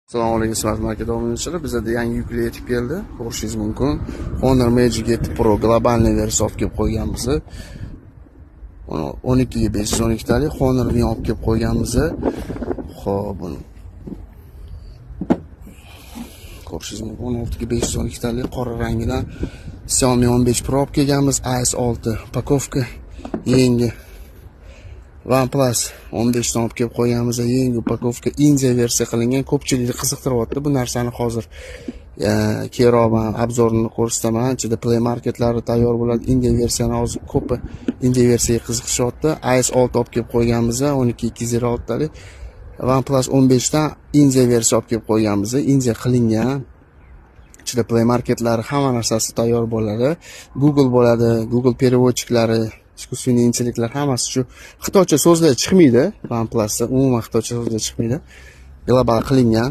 Assalomu alaykum Smart Market obunachilar. Bizda yangi yukli yetib keldi. Ko'rishingiz mumkin. Honor Magic 7 Pro globalniy versiya olib kelib qo'yganmiz. 12 ga 512 talik Honor'ni olib kelib qo'yganmiz. Xo'p, buni ko'rishingiz mumkin. 16 ga 512 talik qora rangidan Xiaomi 15 Pro olib kelganmiz. AS6 pakovka yangi OnePlus 15 dan olib kelib qo'yganmiz. Yangi upakovka India versiya qilingan. Ko'pchilikni qiziqtiryapti bu narsani hozir. Keyinroq obzorini ko'rsataman. Ichida Play Marketlari tayyor bo'ladi. India versiyani hozir ko'p India versiyaga qiziqishyapti. AS6 olib kelib qo'yganmiz. 12206 talik. OnePlus 15 dan India versiya olib kelib qo'yganmiz. India qilingan. Ichida Play Marketlari hamma narsasi tayyor bo'ladi. Google bo'ladi. Google переводчиклari, искусственный интеллектlar hammasi shu xitoycha so'zlar chiqmaydi. OnePlusda umuman xitoycha so'zlar chiqmaydi. Global qilingan.